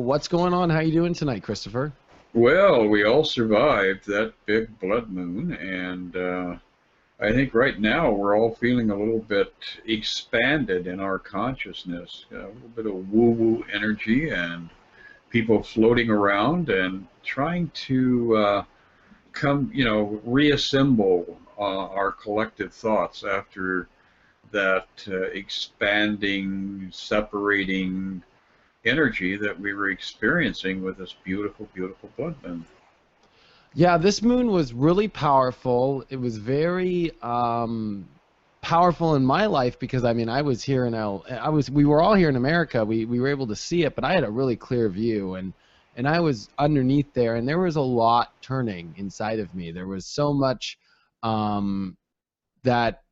what's going on? How you doing tonight, Christopher? Well, we all survived that big blood moon, and I think right now we're all feeling a little bit expanded in our consciousness, a little bit of woo-woo energy, and people floating around and trying to reassemble our collective thoughts after that expanding, separating energy that we were experiencing with this beautiful, beautiful blood moon. Yeah, this moon was really powerful. It was very powerful in my life because I was here in we were all here in America. We were able to see it, but I had a really clear view, and I was underneath there, and there was a lot turning inside of me. There was so much that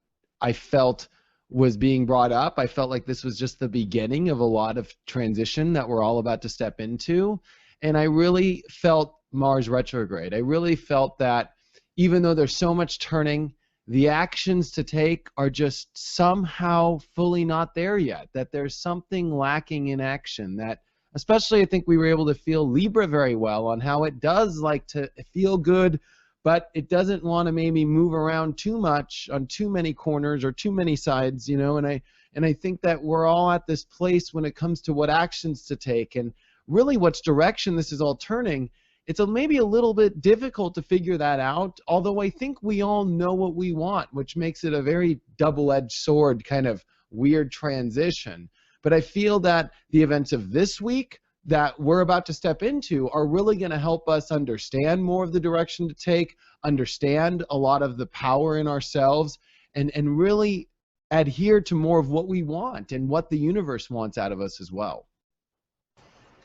I felt was being brought up. I felt like this was just the beginning of a lot of transition that we're all about to step into. And I really felt Mars retrograde. I really felt that even though there's so much turning, the actions to take are just somehow fully not there yet, that there's something lacking in action. That especially I think we were able to feel Libra very well on how it does like to feel good, but it doesn't want to maybe move around too much on too many corners or too many sides, and I think that we're all at this place when it comes to what actions to take and really which direction this is all turning. It's maybe a little bit difficult to figure that out, although I think we all know what we want, which makes it a very double-edged sword kind of weird transition. But I feel that the events of this week that we're about to step into are really going to help us understand more of the direction to take, understand a lot of the power in ourselves, and really adhere to more of what we want and what the universe wants out of us as well.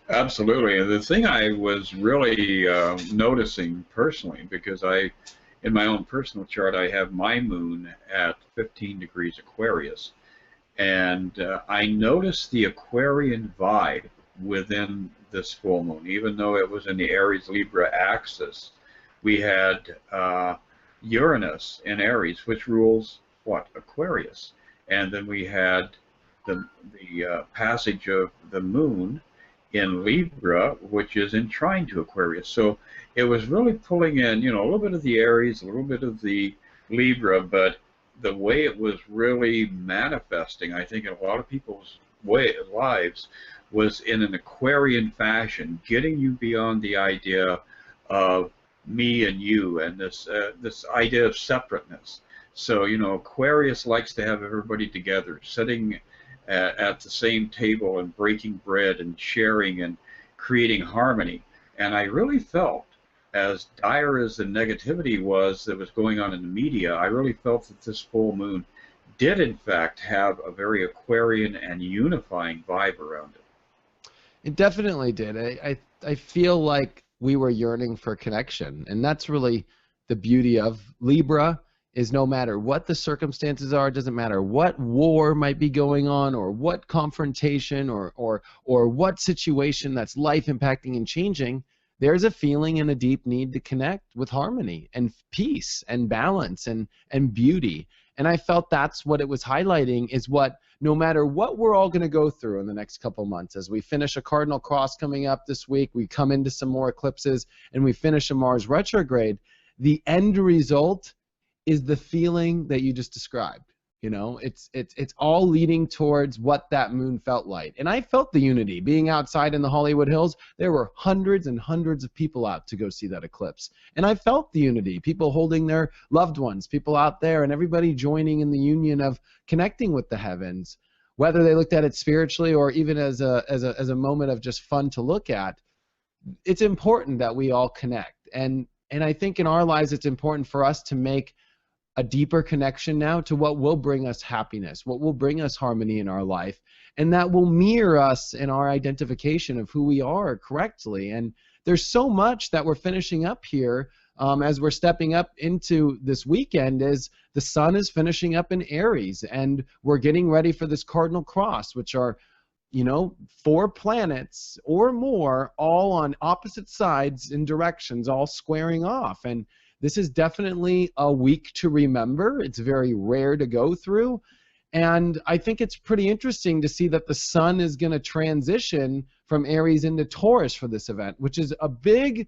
Absolutely. And the thing I was really noticing personally, because in my own personal chart, I have my moon at 15 degrees Aquarius. And I noticed the Aquarian vibe within this full moon, even though it was in the Aries-Libra axis. We had Uranus in Aries, which rules what? Aquarius. And then we had the passage of the moon in Libra, which is in trine to Aquarius. So it was really pulling in, a little bit of the Aries, a little bit of the Libra, but the way it was really manifesting, I think, in a lot of people's lives was in an Aquarian fashion, getting you beyond the idea of me and you and this idea of separateness. So, Aquarius likes to have everybody together, sitting at the same table and breaking bread and sharing and creating harmony. And I really felt, as dire as the negativity was that was going on in the media, I really felt that this full moon did in fact have a very Aquarian and unifying vibe around it. It definitely did. I feel like we were yearning for connection, and that's really the beauty of Libra. Is no matter what the circumstances are, it doesn't matter what war might be going on or what confrontation or what situation that's life impacting and changing, there's a feeling and a deep need to connect with harmony and peace and balance and beauty. And I felt that's what it was highlighting, is what, no matter what we're all going to go through in the next couple months, as we finish a Cardinal cross coming up this week, we come into some more eclipses, and we finish a Mars retrograde, the end result is the feeling that you just described. It's all leading towards what that moon felt like. And I felt the unity. Being outside in the Hollywood Hills, there were hundreds and hundreds of people out to go see that eclipse. And I felt the unity, people holding their loved ones, people out there, and everybody joining in the union of connecting with the heavens, whether they looked at it spiritually or even as a moment of just fun to look at. It's important that we all connect. And I think in our lives, it's important for us to make a deeper connection now to what will bring us happiness, what will bring us harmony in our life, and that will mirror us in our identification of who we are correctly. And there's so much that we're finishing up here as we're stepping up into this weekend, as the sun is finishing up in Aries, and we're getting ready for this Cardinal cross, which are 4 planets or more, all on opposite sides in directions, all squaring off. And this is definitely a week to remember. It's very rare to go through. And I think it's pretty interesting to see that the sun is going to transition from Aries into Taurus for this event, which is a big,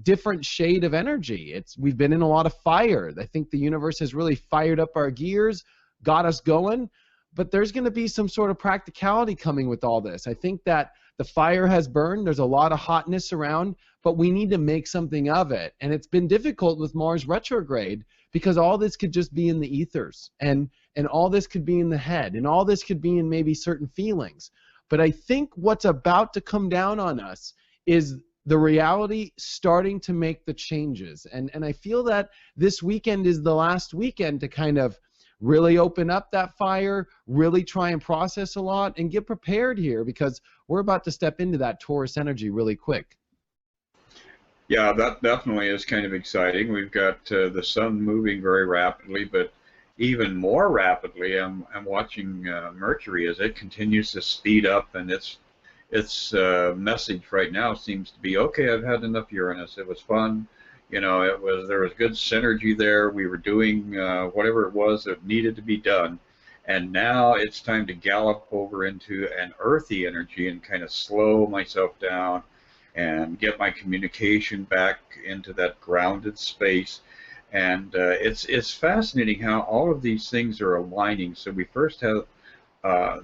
different shade of energy. We've been in a lot of fire. I think the universe has really fired up our gears, got us going, but there's going to be some sort of practicality coming with all this. I think that the fire has burned. There's a lot of hotness around, but we need to make something of it. And it's been difficult with Mars retrograde because all this could just be in the ethers, and all this could be in the head, and all this could be in maybe certain feelings. But I think what's about to come down on us is the reality starting to make the changes. And I feel that this weekend is the last weekend to kind of really open up that fire, really try and process a lot, and get prepared here, because we're about to step into that Taurus energy really quick. Yeah, that definitely is kind of exciting. We've got the sun moving very rapidly, but even more rapidly, I'm watching Mercury as it continues to speed up, and its message right now seems to be, okay, I've had enough Uranus. It was fun. There was good synergy there. We were doing whatever it was that needed to be done, and now it's time to gallop over into an earthy energy and kind of slow myself down and get my communication back into that grounded space. And it's fascinating how all of these things are aligning. So we first have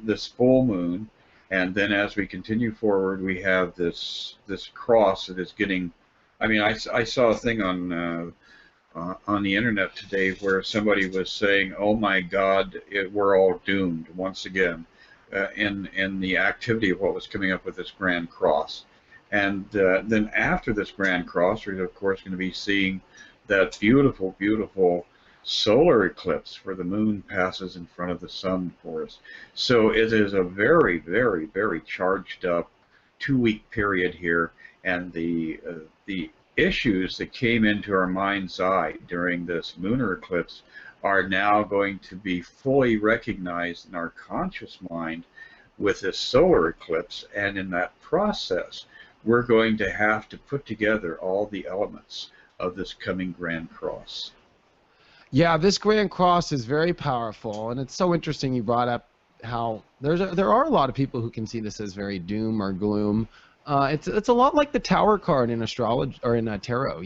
this full moon, and then as we continue forward, we have this cross that is getting. I mean, I saw a thing on the internet today where somebody was saying, "Oh my God, we're all doomed once again," in the activity of what was coming up with this Grand Cross. And then after this Grand Cross, we're of course going to be seeing that beautiful, beautiful solar eclipse where the moon passes in front of the sun for us. So it is a very, very, very charged up 2-week period here, and the issues that came into our mind's eye during this lunar eclipse are now going to be fully recognized in our conscious mind with this solar eclipse, and in that process we're going to have to put together all the elements of this coming Grand Cross. Yeah, this Grand Cross is very powerful, and it's so interesting you brought up how there are a lot of people who can see this as very doom or gloom. It's a lot like the Tower card in astrology or in tarot.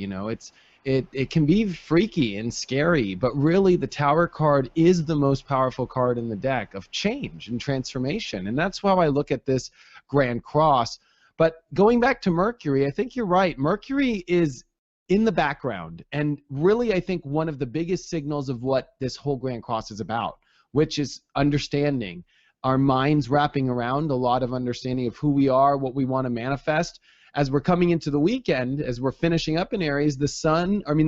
It can be freaky and scary, but really the Tower card is the most powerful card in the deck of change and transformation, and that's how I look at this Grand Cross. But going back to Mercury, I think you're right. Mercury is in the background, and really I think one of the biggest signals of what this whole Grand Cross is about, which is understanding, our minds wrapping around a lot of understanding of who we are, what we want to manifest. As we're coming into the weekend, as we're finishing up in Aries, the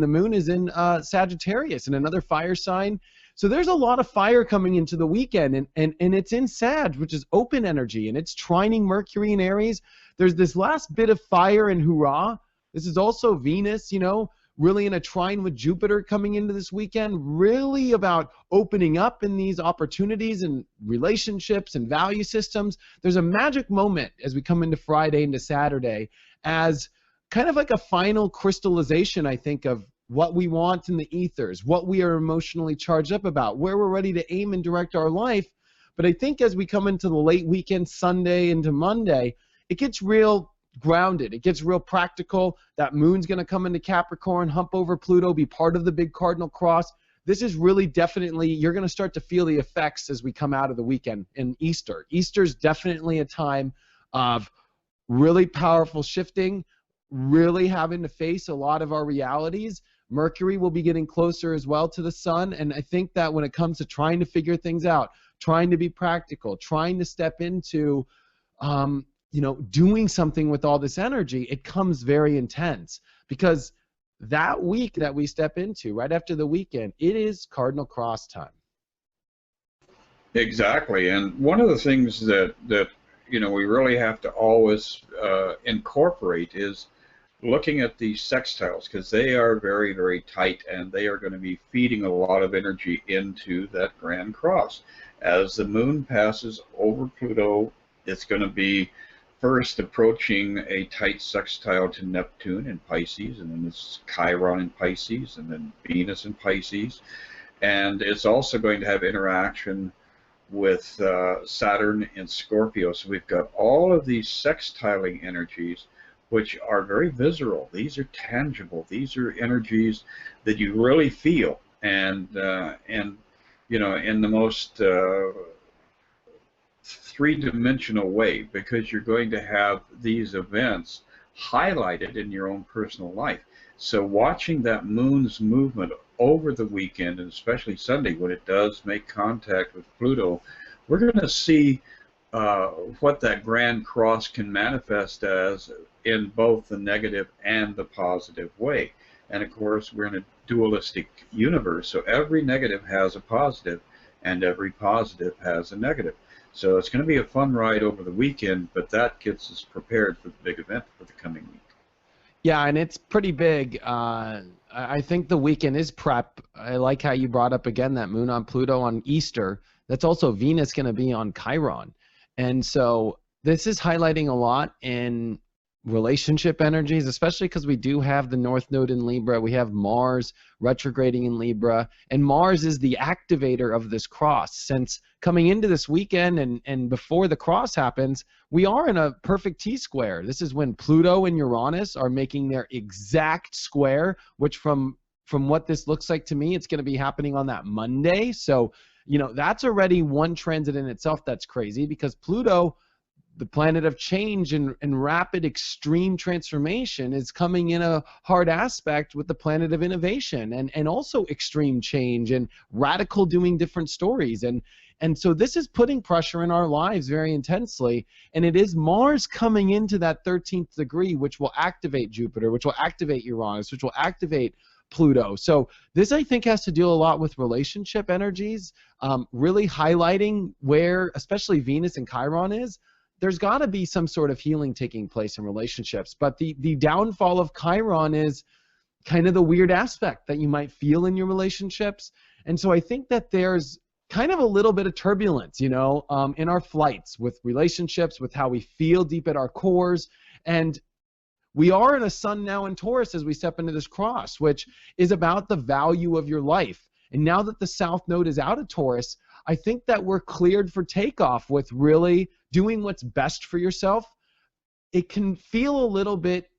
moon is in Sagittarius, in another fire sign. So there's a lot of fire coming into the weekend, and it's in Sag, which is open energy, and it's trining Mercury in Aries. There's this last bit of fire and hurrah. This is also Venus, really in a trine with Jupiter coming into this weekend, really about opening up in these opportunities and relationships and value systems. There's a magic moment as we come into Friday into Saturday as kind of like a final crystallization, I think, of what we want in the ethers, what we are emotionally charged up about, where we're ready to aim and direct our life. But I think as we come into the late weekend, Sunday into Monday, it gets real grounded. It gets real practical. That moon's going to come into Capricorn, hump over Pluto, be part of the big cardinal cross. This is really definitely, you're going to start to feel the effects as we come out of the weekend in Easter. Easter's definitely a time of really powerful shifting, really having to face a lot of our realities. Mercury will be getting closer as well to the sun, and I think that when it comes to trying to figure things out, trying to be practical, trying to step into doing something with all this energy, it comes very intense, because that week that we step into right after the weekend, it is cardinal cross time. Exactly, and one of the things that we really have to always incorporate is looking at these sextiles, because they are very, very tight, and they are going to be feeding a lot of energy into that Grand Cross. As the moon passes over Pluto, it's going to be first approaching a tight sextile to Neptune in Pisces, and then it's Chiron in Pisces, and then Venus in Pisces. And it's also going to have interaction with Saturn in Scorpio. So we've got all of these sextiling energies, which are very visceral. These are tangible. These are energies that you really feel, and you know, in the most three-dimensional way, because you're going to have these events highlighted in your own personal life. So watching that moon's movement over the weekend, and especially Sunday when it does make contact with Pluto, we're going to see what that grand cross can manifest as in both the negative and the positive way. And of course, we're in a dualistic universe, so every negative has a positive, and every positive has a negative. So it's going to be a fun ride over the weekend, but that gets us prepared for the big event for the coming week. Yeah, and it's pretty big. I think the weekend is prep. I like how you brought up again that moon on Pluto on Easter. That's also Venus going to be on Chiron. And so this is highlighting a lot in relationship energies, especially because we do have the North Node in Libra. We have Mars retrograding in Libra, and Mars is the activator of this cross. Since coming into this weekend and before the cross happens, we are in a perfect T-square. This is when Pluto and Uranus are making their exact square, which from what this looks like to me, it's going to be happening on that Monday. So, you know, that's already one transit in itself that's crazy, because Pluto, the planet of change and rapid extreme transformation, is coming in a hard aspect with the planet of innovation and also extreme change and radical doing different stories. And so this is putting pressure in our lives very intensely. And it is Mars coming into that 13th degree, which will activate Jupiter, which will activate Uranus, which will activate Pluto. So this, I think, has to do a lot with relationship energies, really highlighting where especially Venus and Chiron is. There's got to be some sort of healing taking place in relationships. But the downfall of Chiron is kind of the weird aspect that you might feel in your relationships. And so I think that there's kind of a little bit of turbulence, you know, in our flights with relationships, with how we feel deep at our cores. And we are in a sun now in Taurus as we step into this cross, which is about the value of your life. And now that the South Node is out of Taurus, I think that we're cleared for takeoff with really doing what's best for yourself. It can feel a little bit,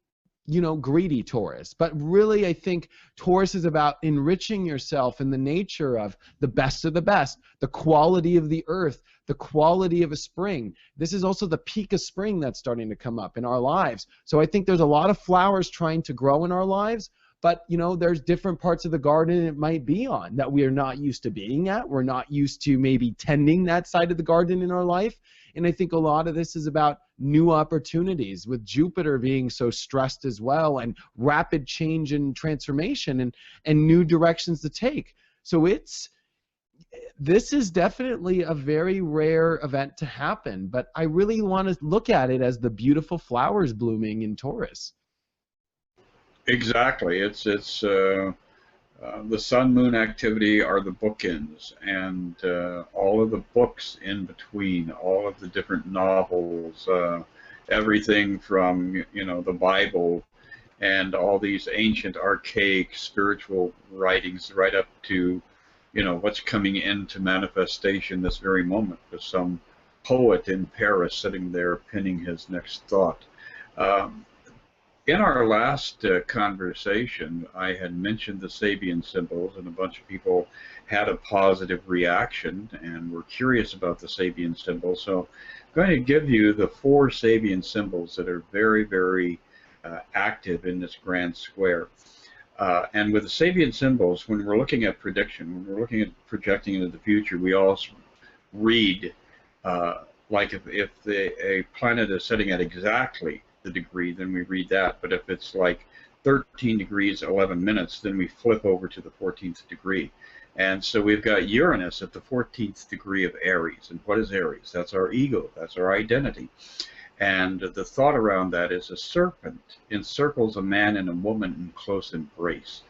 you know, greedy, Taurus, but really I think Taurus is about enriching yourself in the nature of the best of the best, the quality of the earth, the quality of a spring. This is also the peak of spring that's starting to come up in our lives. So I think there's a lot of flowers trying to grow in our lives, but, you know, there's different parts of the garden it might be on that we are not used to being at. We're not used to maybe tending that side of the garden in our life. And I think a lot of this is about new opportunities, with Jupiter being so stressed as well, and rapid change and transformation and new directions to take. So this is definitely a very rare event to happen, but I really want to look at it as the beautiful flowers blooming in Taurus. Exactly. It's the sun-moon activity are the bookends, and all of the books in between, all of the different novels, everything from, you know, the Bible and all these ancient, archaic, spiritual writings, right up to, you know, what's coming into manifestation this very moment with some poet in Paris sitting there penning his next thought. In our last conversation, I had mentioned the Sabian symbols, and a bunch of people had a positive reaction and were curious about the Sabian symbols. So I'm going to give you the 4 Sabian symbols that are very, very active in this grand square. And with the Sabian symbols, when we're looking at prediction, when we're looking at projecting into the future, we also read, like if a planet is sitting at exactly the degree, then we read that. But if it's like 13 degrees 11 minutes, then we flip over to the 14th degree. And so we've got Uranus at the 14th degree of Aries. And what is Aries? That's our ego. That's our identity. And the thought around that is a serpent encircles a man and a woman in close embrace.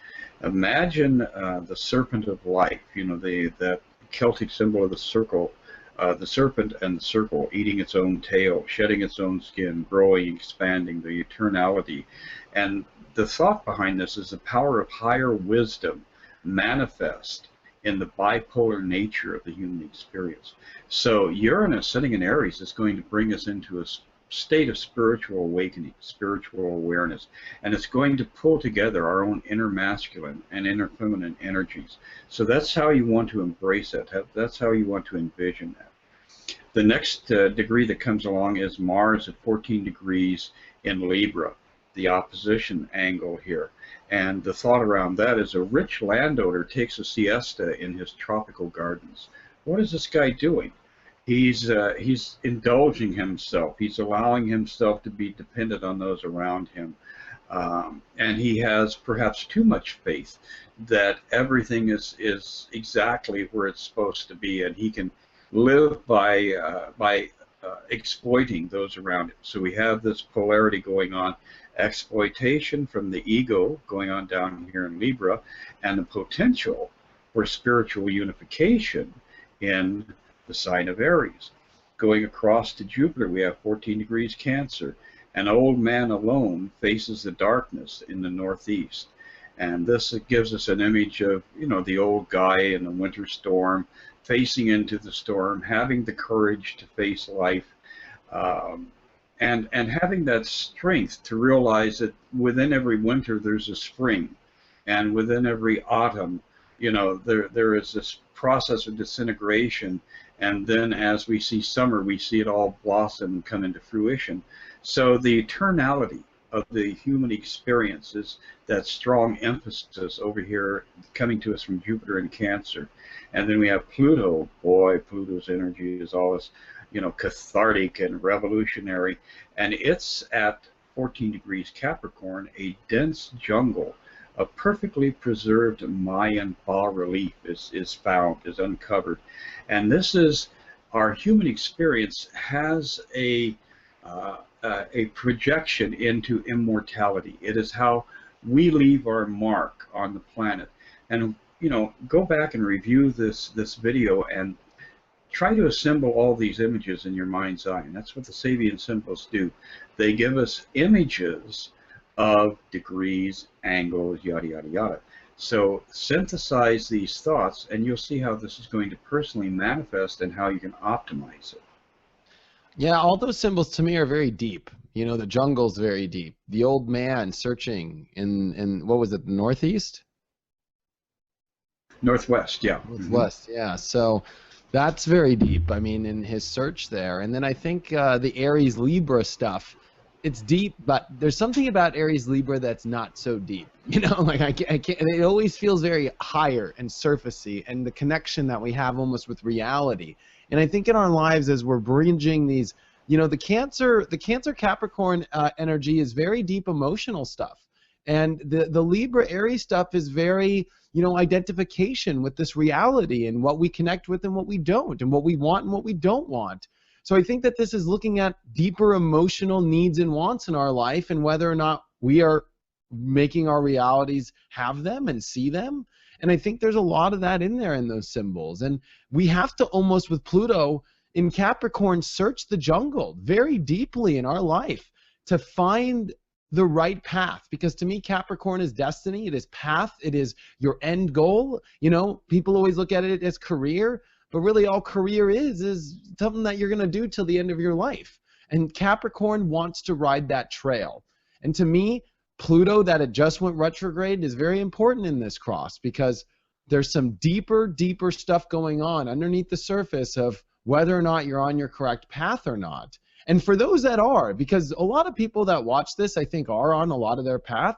Imagine the serpent of life, you know, that Celtic symbol of the circle, the serpent and the circle, eating its own tail, shedding its own skin, growing, expanding, the eternality. And the thought behind this is the power of higher wisdom manifest in the bipolar nature of the human experience. So Uranus sitting in Aries is going to bring us into a state of spiritual awakening, spiritual awareness, and it's going to pull together our own inner masculine and inner feminine energies. So that's how you want to embrace it. That's how you want to envision that. The next degree that comes along is Mars at 14 degrees in Libra, the opposition angle here. And the thought around that is a rich landowner takes a siesta in his tropical gardens. What is this guy doing? He's indulging himself. He's allowing himself to be dependent on those around him. And he has perhaps too much faith that everything is exactly where it's supposed to be, and he can live by exploiting those around him. So we have this polarity going on, exploitation from the ego going on down here in Libra, and the potential for spiritual unification in the sign of Aries. Going across to Jupiter, we have 14 degrees Cancer. An old man alone faces the darkness in the northeast. And this gives us an image of, you know, the old guy in the winter storm, facing into the storm, having the courage to face life, and having that strength to realize that within every winter there's a spring, and within every autumn, you know, there is this process of disintegration, and then as we see summer, we see it all blossom and come into fruition. So the eternality of the human experience is that strong emphasis over here coming to us from Jupiter and Cancer. And then we have Pluto. Boy, Pluto's energy is always, you know, cathartic and revolutionary. And it's at 14 degrees Capricorn, a dense jungle. A perfectly preserved Mayan bas-relief is found, is uncovered. And this is, our human experience has a projection into immortality. It is how we leave our mark on the planet. And, you know, go back and review this video and try to assemble all these images in your mind's eye. And that's what the Sabian symbols do. They give us images of degrees, angles, yada, yada, yada. So synthesize these thoughts, and you'll see how this is going to personally manifest and how you can optimize it. Yeah, all those symbols to me are very deep. You know, the jungle's very deep. The old man searching in what was it, the northeast? Northwest, yeah. Northwest, yeah. So that's very deep, I mean, in his search there. And then I think the Aries Libra stuff, it's deep, but there's something about Aries Libra that's not so deep. You know, like I can't, it always feels very higher and surfacey, and the connection that we have almost with reality. And I think in our lives, as we're bridging these, you know, the Cancer Capricorn energy is very deep emotional stuff, and the Libra Aries stuff is very, you know, identification with this reality and what we connect with and what we don't, and what we want and what we don't want. So I think that this is looking at deeper emotional needs and wants in our life, and whether or not we are making our realities have them and see them. And I think there's a lot of that in there in those symbols. And we have to almost, with Pluto in Capricorn, search the jungle very deeply in our life to find the right path. Because to me, Capricorn is destiny. It is path. It is your end goal. You know, people always look at it as career, but really all career is something that you're going to do till the end of your life. And Capricorn wants to ride that trail. And to me, Pluto, that it just went retrograde, is very important in this cross, because there's some deeper stuff going on underneath the surface of whether or not you're on your correct path or not. And for those that are, because a lot of people that watch this, I think, are on a lot of their path,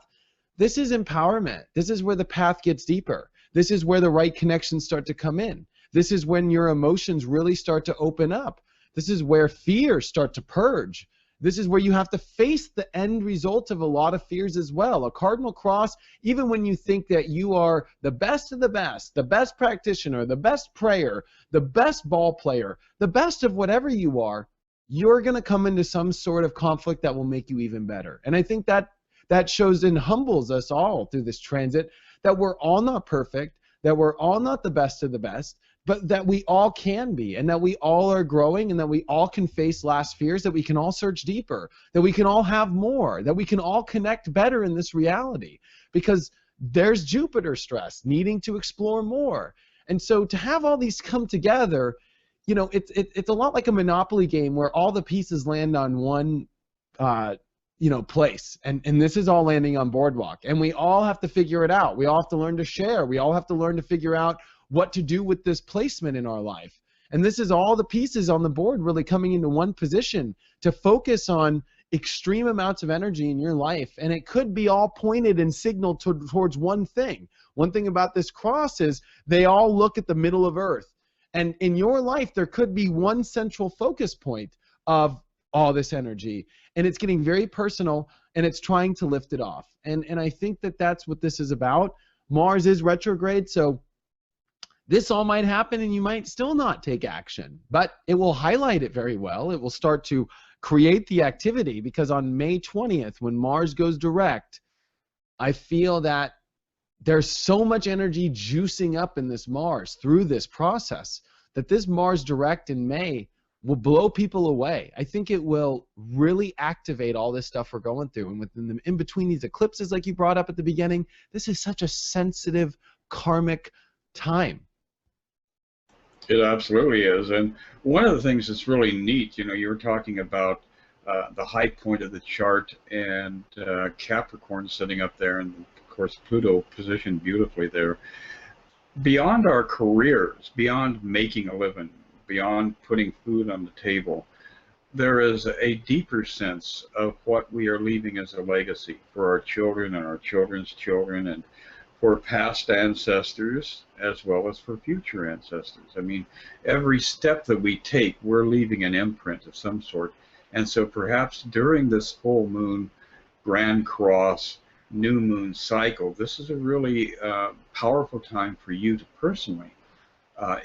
this is empowerment. This is where the path gets deeper. This is where the right connections start to come in. This is when your emotions really start to open up. This is where fears start to purge. This is where you have to face the end result of a lot of fears as well. A cardinal cross, even when you think that you are the best of the best practitioner, the best prayer, the best ball player, the best of whatever you are, you're going to come into some sort of conflict that will make you even better. And I think that shows and humbles us all through this transit, that we're all not perfect, that we're all not the best of the best, but that we all can be, and that we all are growing, and that we all can face last fears, that we can all search deeper, that we can all have more, that we can all connect better in this reality. Because there's Jupiter stress, needing to explore more. And so to have all these come together, you know, it's a lot like a Monopoly game where all the pieces land on one you know, place, and this is all landing on Boardwalk, and we all have to figure it out. We all have to learn to share. We all have to learn to figure out what to do with this placement in our life. And this is all the pieces on the board really coming into one position to focus on extreme amounts of energy in your life, and it could be all pointed and signaled towards one thing. One thing about this cross is they all look at the middle of Earth, and in your life there could be one central focus point of all this energy, and it's getting very personal, and it's trying to lift it off. And I think that that's what this is about. Mars is retrograde, so this all might happen and you might still not take action, but it will highlight it very well. It will start to create the activity, because on May 20th, when Mars goes direct, I feel that there's so much energy juicing up in this Mars through this process that this Mars direct in May will blow people away. I think it will really activate all this stuff we're going through. And in between these eclipses, like you brought up at the beginning, this is such a sensitive, karmic time. It absolutely is. And one of the things that's really neat, you know, you were talking about the high point of the chart and Capricorn sitting up there, and of course Pluto positioned beautifully there. Beyond our careers, beyond making a living, beyond putting food on the table, there is a deeper sense of what we are leaving as a legacy for our children and our children's children, and for past ancestors as well as for future ancestors. I mean, every step that we take, we're leaving an imprint of some sort. And so perhaps during this full moon, Grand Cross, new moon cycle, this is a really powerful time for you to personally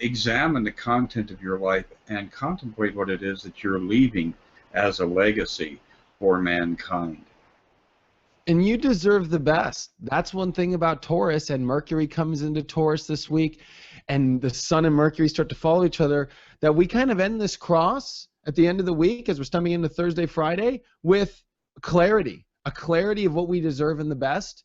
examine the content of your life and contemplate what it is that you're leaving as a legacy for mankind. And you deserve the best. That's one thing about Taurus, and Mercury comes into Taurus this week, and the Sun and Mercury start to follow each other, that we kind of end this cross at the end of the week as we're stepping into Thursday, Friday, with clarity, a clarity of what we deserve and the best.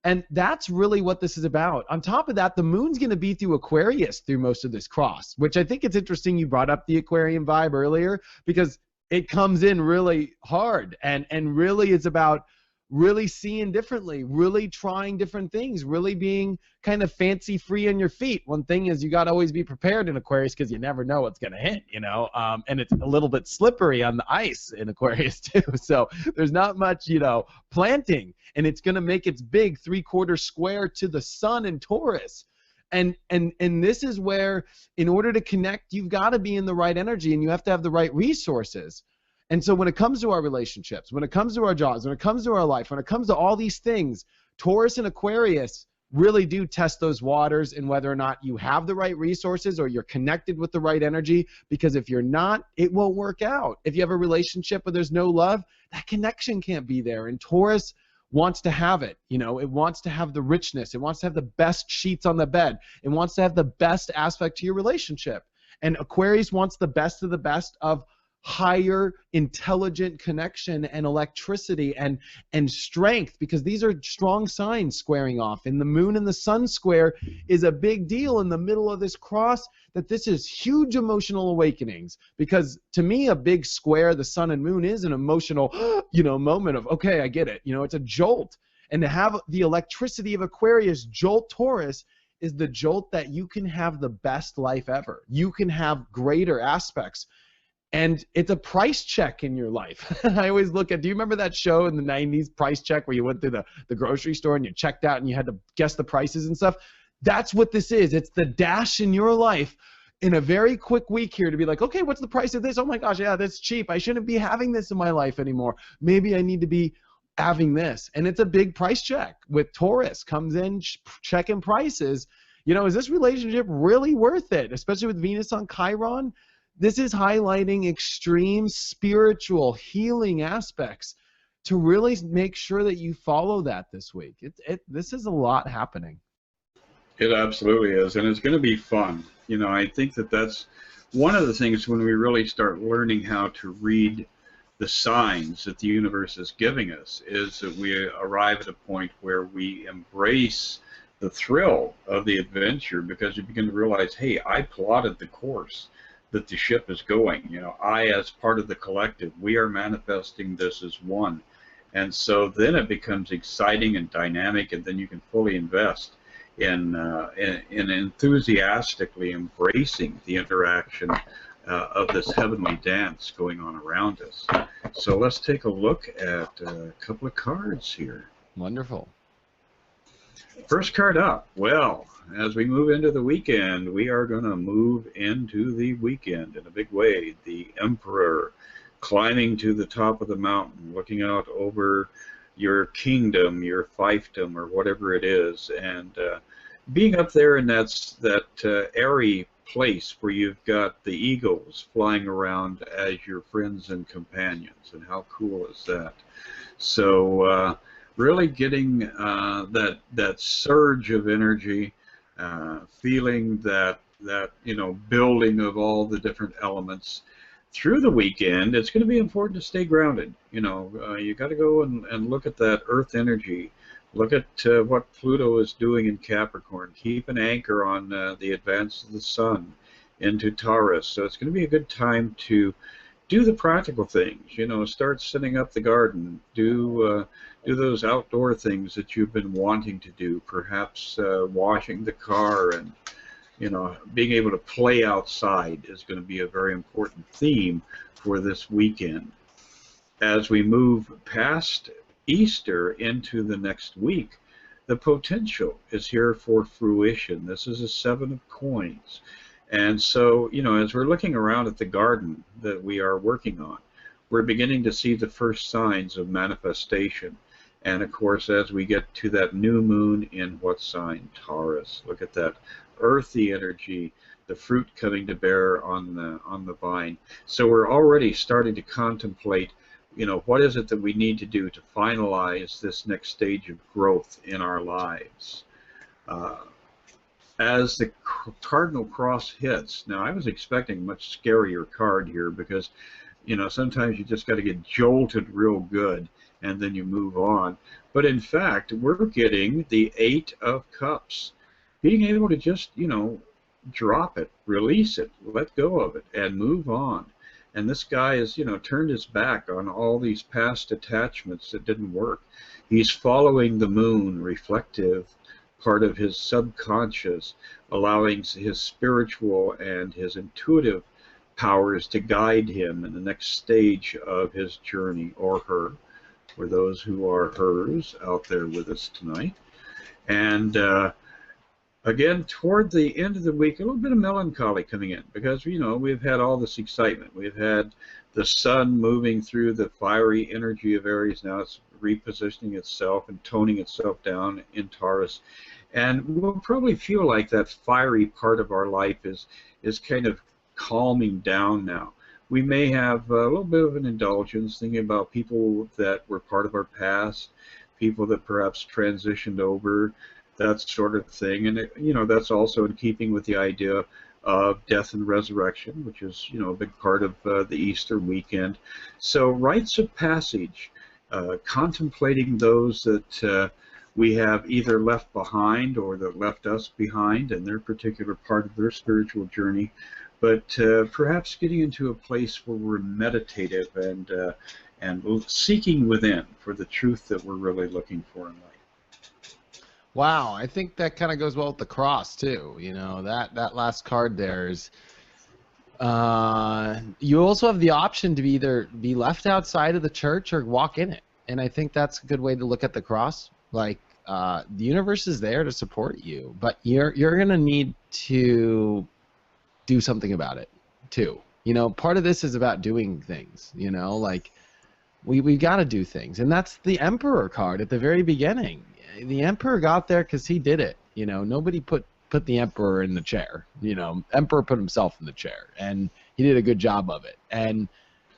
And that's really what this is about. On top of that, the moon's going to be through Aquarius through most of this cross, which I think it's interesting you brought up the Aquarian vibe earlier, because it comes in really hard, and really it's about really seeing differently, really trying different things, really being kind of fancy free on your feet. One thing is you got to always be prepared in Aquarius, because you never know what's going to hit, you know, and it's a little bit slippery on the ice in Aquarius too. So there's not much, you know, planting, and it's going to make its big 3/4 square to the sun in Taurus. And this is where, in order to connect, you've got to be in the right energy, and you have to have the right resources. And so when it comes to our relationships, when it comes to our jobs, when it comes to our life, when it comes to all these things, Taurus and Aquarius really do test those waters and whether or not you have the right resources or you're connected with the right energy, because if you're not, it won't work out. If you have a relationship where there's no love, that connection can't be there. And Taurus wants to have it, you know, it wants to have the richness, it wants to have the best sheets on the bed, it wants to have the best aspect to your relationship. And Aquarius wants the best of the best of higher intelligent connection and electricity and strength, because these are strong signs squaring off. And the moon and the sun square is a big deal in the middle of this cross, that this is huge emotional awakenings, because to me a big square, the sun and moon, is an emotional you know, moment of, okay, I get it, you know, it's a jolt. And to have the electricity of Aquarius jolt Taurus is the jolt that you can have the best life ever. You can have greater aspects. And it's a price check in your life. I always look at, do you remember that show in the 90s, Price Check, where you went through the grocery store and you checked out and you had to guess the prices and stuff? That's what this is. It's the dash in your life in a very quick week here to be like, okay, what's the price of this? Oh my gosh, yeah, that's cheap. I shouldn't be having this in my life anymore. Maybe I need to be having this. And it's a big price check. With Taurus, comes in checking prices. You know, is this relationship really worth it? Especially with Venus on Chiron. This is highlighting extreme spiritual healing aspects to really make sure that you follow that this week. This is a lot happening. It absolutely is, and it's going to be fun. You know, I think that that's one of the things when we really start learning how to read the signs that the universe is giving us, is that we arrive at a point where we embrace the thrill of the adventure, because you begin to realize, hey, I plotted the course that the ship is going. You know, I, as part of the collective, we are manifesting this as one. And so then it becomes exciting and dynamic, and then you can fully invest in enthusiastically embracing the interaction of this heavenly dance going on around us. So let's take a look at a couple of cards here. Wonderful. First card up. Well, as we move into the weekend, we are going to move into the weekend in a big way. The Emperor climbing to the top of the mountain, looking out over your kingdom, your fiefdom, or whatever it is, and being up there in that airy place where you've got the eagles flying around as your friends and companions. And how cool is that? So really getting that surge of energy, feeling that you know, building of all the different elements through the weekend. It's going to be important to stay grounded. You know, you got to go and look at that Earth energy. Look at what Pluto is doing in Capricorn. Keep an anchor on the advance of the Sun into Taurus. So it's going to be a good time to do the practical things. You know, start setting up the garden. Do those outdoor things that you've been wanting to do. Perhaps washing the car, and you know, being able to play outside is going to be a very important theme for this weekend. As we move past Easter into the next week, the potential is here for fruition. This is a 7 of coins. And so, you know, as we're looking around at the garden that we are working on, we're beginning to see the first signs of manifestation. And of course, as we get to that new moon in what sign? Taurus. Look at that earthy energy, the fruit coming to bear on the vine. So we're already starting to contemplate, you know, what is it that we need to do to finalize this next stage of growth in our lives. As the Cardinal cross hits, now I was expecting a much scarier card here, because, you know, sometimes you just got to get jolted real good and then you move on. But in fact, we're getting the 8 of Cups. Being able to just, you know, drop it, release it, let go of it, and move on. And this guy has, you know, turned his back on all these past attachments that didn't work. He's following the moon, reflective, part of his subconscious, allowing his spiritual and his intuitive powers to guide him in the next stage of his journey, or her, for those who are hers out there with us tonight. And again, toward the end of the week, a little bit of melancholy coming in, because, you know, we've had all this excitement. We've had the sun moving through the fiery energy of Aries. Now it's repositioning itself and toning itself down in Taurus. And we'll probably feel like that fiery part of our life is kind of calming down now. We may have a little bit of an indulgence, thinking about people that were part of our past, people that perhaps transitioned over, that sort of thing. And, you know, that's also in keeping with the idea of death and resurrection, which is, you know, a big part of the Easter weekend. So rites of passage, contemplating those that we have either left behind or that left us behind in their particular part of their spiritual journey, but perhaps getting into a place where we're meditative and seeking within for the truth that we're really looking for in life. Wow, I think that kind of goes well with the cross too. You know, that last card there is. You also have the option to either be left outside of the church or walk in it, and I think that's a good way to look at the cross. Like, the universe is there to support you, but you're gonna need to do something about it too. You know, part of this is about doing things. You know, like we got to do things, and that's the Emperor card at the very beginning. The Emperor got there because he did it. You know, nobody put the Emperor in the chair. You know, Emperor put himself in the chair, and he did a good job of it. And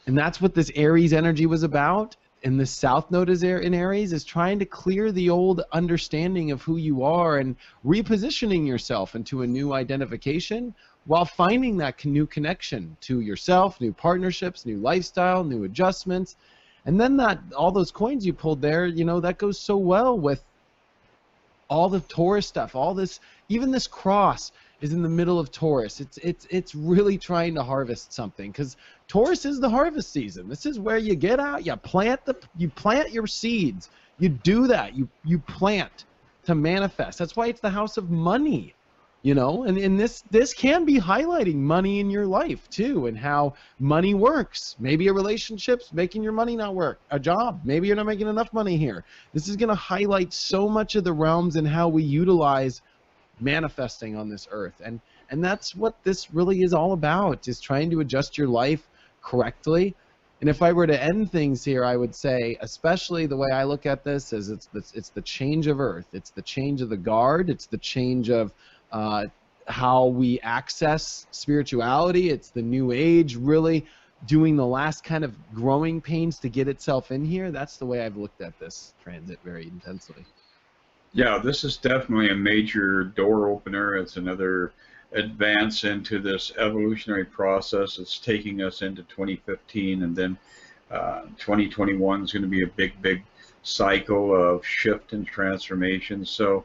that's what this Aries energy was about. And the South Node is in Aries is trying to clear the old understanding of who you are and repositioning yourself into a new identification while finding that new connection to yourself, new partnerships, new lifestyle, new adjustments. And then all those coins you pulled there, you know, that goes so well with all the Taurus stuff, all this, even this cross is in the middle of Taurus. It's really trying to harvest something, because Taurus is the harvest season. This is where you get out, you plant your seeds. You do that. You plant to manifest. That's why it's the house of money. You know, and this can be highlighting money in your life too, and how money works. Maybe a relationship's making your money not work. A job, maybe you're not making enough money here. This is going to highlight so much of the realms and how we utilize manifesting on this earth, and that's what this really is all about, is trying to adjust your life correctly. And if I were to end things here, I would say, especially the way I look at this, is it's the change of earth, it's the change of the guard, it's the change of how we access spirituality. It's the new age really doing the last kind of growing pains to get itself in here. That's the way I've looked at this transit very intensely. Yeah, this is definitely a major door opener. It's another advance into this evolutionary process. It's taking us into 2015, and then 2021 is going to be a big cycle of shift and transformation. So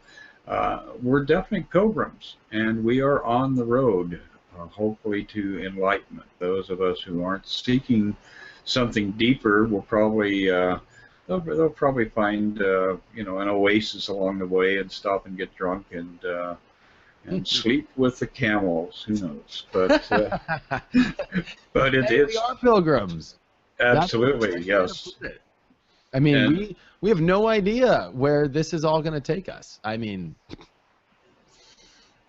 we're definitely pilgrims, and we are on the road, hopefully, to enlightenment. Those of us who aren't seeking something deeper will probably they'll probably find you know, an oasis along the way and stop and get drunk and sleep with the camels. Who knows? But but it is. We are pilgrims. Absolutely, yes. I mean, we have no idea where this is all going to take us. I mean,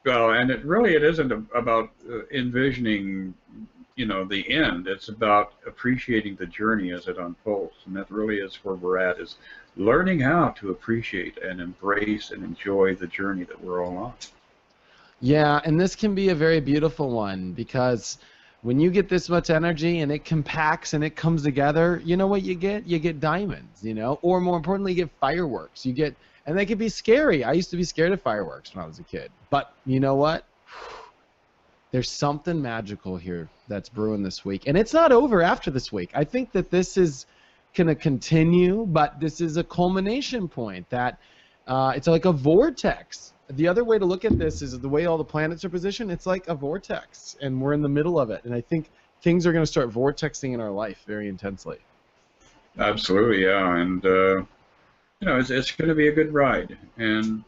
well, and it isn't about envisioning, you know, the end. It's about appreciating the journey as it unfolds, and that really is where we're at, is learning how to appreciate and embrace and enjoy the journey that we're all on. Yeah, and this can be a very beautiful one, because when you get this much energy and it compacts and it comes together, you know what you get? You get diamonds, you know, or more importantly, you get fireworks. You get, and they can be scary. I used to be scared of fireworks when I was a kid. But you know what? There's something magical here that's brewing this week. And it's not over after this week. I think that this is going to continue, but this is a culmination point, that it's like a vortex. The other way to look at this is the way all the planets are positioned. It's like a vortex, and we're in the middle of it. And I think things are going to start vortexing in our life very intensely. Absolutely, yeah. And, you know, it's going to be a good ride. And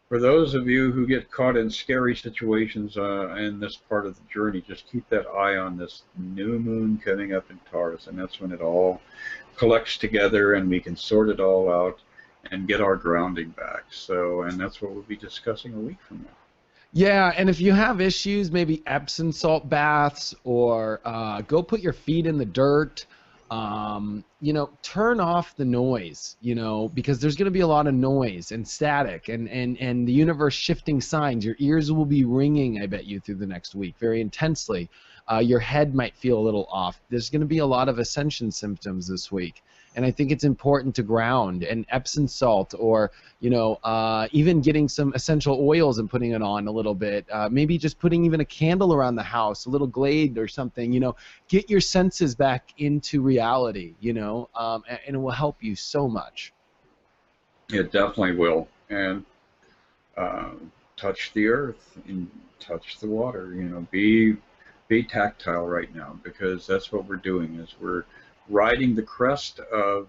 for those of you who get caught in scary situations in this part of the journey, just keep that eye on this new moon coming up in Taurus. And that's when it all collects together and we can sort it all out and get our grounding back. So, and that's what we'll be discussing a week from now. Yeah, and if you have issues, maybe Epsom salt baths, or go put your feet in the dirt. You know, turn off the noise, you know, because there's going to be a lot of noise and static and the universe shifting signs. Your ears will be ringing, I bet you, through the next week very intensely. Your head might feel a little off. There's going to be a lot of ascension symptoms this week. And I think it's important to ground, and Epsom salt, or, you know, even getting some essential oils and putting it on a little bit. Maybe just putting even a candle around the house, a little glade or something, you know. Get your senses back into reality, you know, and it will help you so much. It definitely will. And touch the earth and touch the water, you know. Be tactile right now, because that's what we're doing, is we're riding the crest of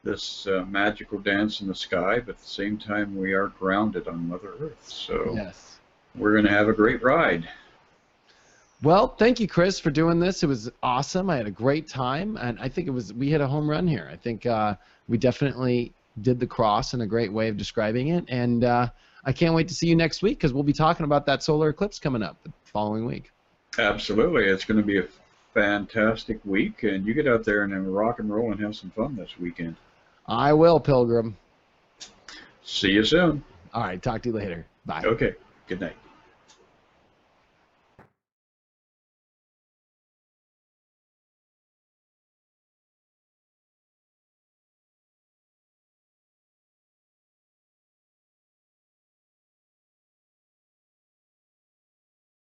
this magical dance in the sky, but at the same time we are grounded on Mother Earth. So yes, we're going to have a great ride. Well, thank you, Chris, for doing this. It was awesome. I had a great time, and I think we hit a home run here. I think we definitely did the cross in a great way of describing it, and I can't wait to see you next week, because we'll be talking about that solar eclipse coming up the following week. Absolutely. It's going to be a fantastic week, and you get out there and then rock and roll and have some fun this weekend. I will, Pilgrim. See you soon. All right, talk to you later. Bye. Okay, good night.